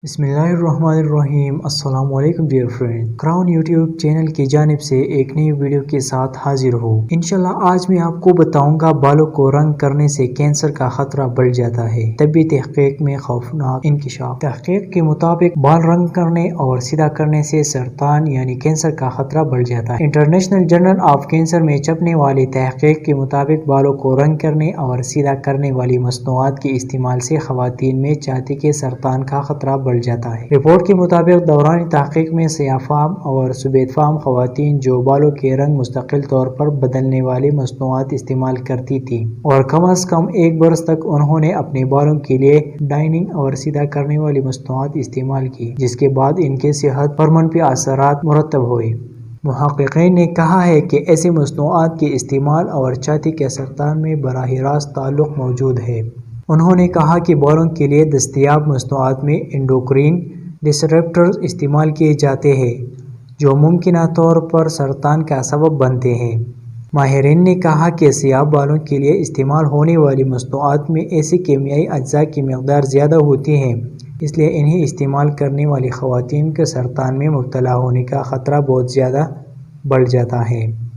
بسم اللہ الرحمن الرحیم۔ السلام علیکم dear friend, crown YouTube channel کی جانب سے ایک نئی ویڈیو کے ساتھ حاضر ہوں۔ انشاءاللہ آج میں آپ کو بتاؤں گا بالوں کو رنگ کرنے سے کینسر کا خطرہ بڑھ جاتا ہے۔ طبی تحقیق میں خوفناک انکشاف۔ تحقیق کے مطابق بال رنگ کرنے اور سیدھا کرنے سے سرطان یعنی کینسر کا خطرہ بڑھ جاتا ہے۔ انٹرنیشنل جرنل آف کینسر میں چھپنے والی تحقیق کے مطابق بالوں کو رنگ کرنے اور سیدھا کرنے والی مصنوعات کے استعمال سے خواتین میں چھاتی کے سرطان کا خطرہ بڑھ جاتا ہے۔ رپورٹ کے مطابق دوران تحقیق میں سیاہ فام اور سفید فام خواتین جو بالوں کے رنگ مستقل طور پر بدلنے والی مصنوعات استعمال کرتی تھیں اور کم از کم ایک برس تک انہوں نے اپنے بالوں کے لیے ڈائننگ اور سیدھا کرنے والی مصنوعات استعمال کی، جس کے بعد ان کے صحت پر منفی اثرات مرتب ہوئے۔ محققین نے کہا ہے کہ ایسی مصنوعات کے استعمال اور چھاتی کے سرطان میں براہ راست تعلق موجود ہے۔ انہوں نے کہا کہ بالوں کے لیے دستیاب مصنوعات میں انڈوکرین ڈسرپٹرز استعمال کیے جاتے ہیں جو ممکنہ طور پر سرطان کا سبب بنتے ہیں۔ ماہرین نے کہا کہ سیاہ بالوں کے لیے استعمال ہونے والی مصنوعات میں ایسے کیمیائی اجزاء کی مقدار زیادہ ہوتی ہے، اس لیے انہیں استعمال کرنے والی خواتین کے سرطان میں مبتلا ہونے کا خطرہ بہت زیادہ بڑھ جاتا ہے۔